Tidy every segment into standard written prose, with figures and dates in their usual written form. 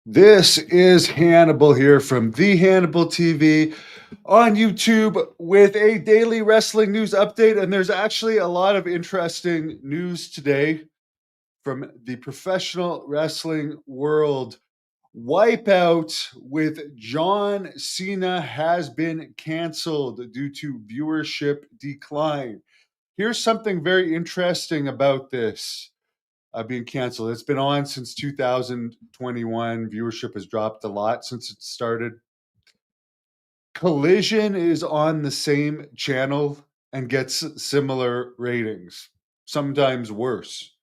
This is Hannibal here from the Hannibal TV on YouTube with a daily wrestling news update. And there's actually a lot of interesting news today from the professional wrestling world. Wipeout with John Cena has been canceled due to viewership decline. Here's something very interesting about this being canceled. It's been on since 2021. Viewership has dropped a lot since it started. Collision is on the same channel and gets similar ratings, sometimes worse.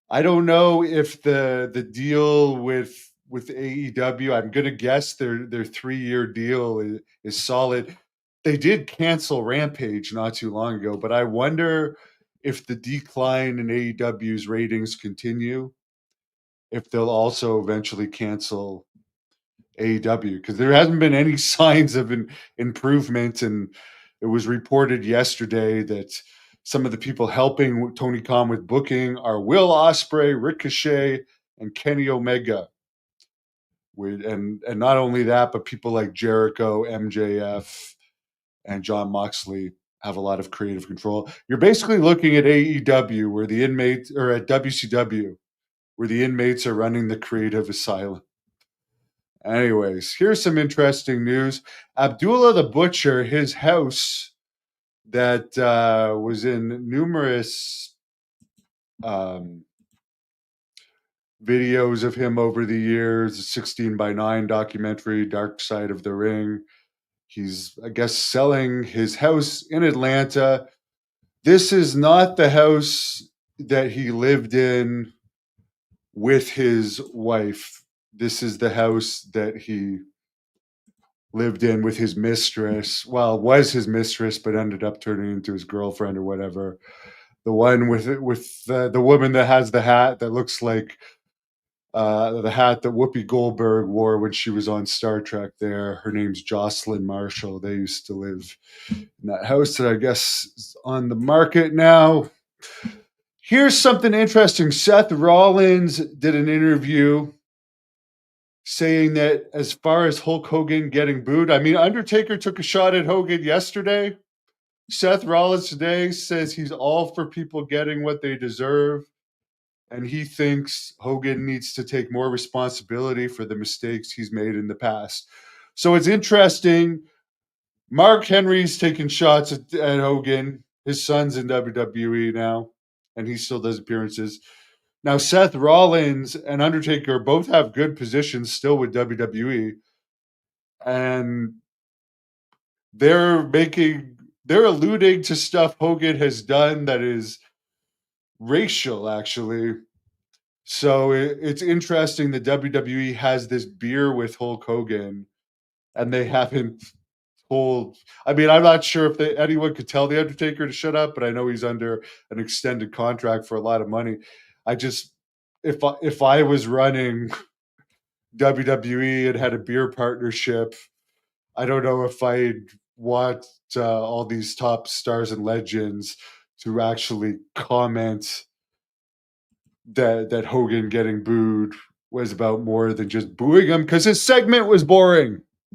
I don't know if the deal with AEW, I'm gonna guess their 3-year deal is solid. They did cancel Rampage not too long ago, but I wonder if the decline in AEW's ratings continue, if they'll also eventually cancel AEW, because there hasn't been any signs of an improvement. And it was reported yesterday that some of the people helping Tony Khan with booking are Will Ospreay, Ricochet, and Kenny Omega. And not only that, but people like Jericho, MJF, and John Moxley have a lot of creative control. You're basically looking at AEW, where the inmates, or at WCW, where the inmates are running the creative asylum. Anyways, here's some interesting news. Abdullah the Butcher, his house that was in numerous um, videos of him over the years, a 16:9 documentary, Dark Side of the Ring. He's, I guess, selling his house in Atlanta. This is not the house that he lived in with his wife. This is the house that he lived in with his mistress. Well, was his mistress, but ended up turning into his girlfriend or whatever. The one with the woman that has the hat that looks like the hat that Whoopi Goldberg wore when she was on Star Trek. There, her name's Jocelyn Marshall. They used to live in that house that I guess is on the market now. Here's something interesting. Seth Rollins did an interview saying that as far as Hulk Hogan getting booed, I mean, Undertaker took a shot at Hogan yesterday. Seth Rollins today says he's all for people getting what they deserve, and he thinks Hogan needs to take more responsibility for the mistakes he's made in the past. So it's interesting. Mark Henry's taking shots at Hogan. His son's in WWE now, and he still does appearances. Now, Seth Rollins and Undertaker both have good positions still with WWE, and they're alluding to stuff Hogan has done that is racial, actually. So it's interesting that WWE has this beer with Hulk Hogan, and they haven't told. I mean, I'm not sure if anyone could tell the Undertaker to shut up, but I know he's under an extended contract for a lot of money. I just, if I was running WWE and had a beer partnership, I don't know if I'd want all these top stars and legends to actually comment that Hogan getting booed was about more than just booing him, because his segment was boring.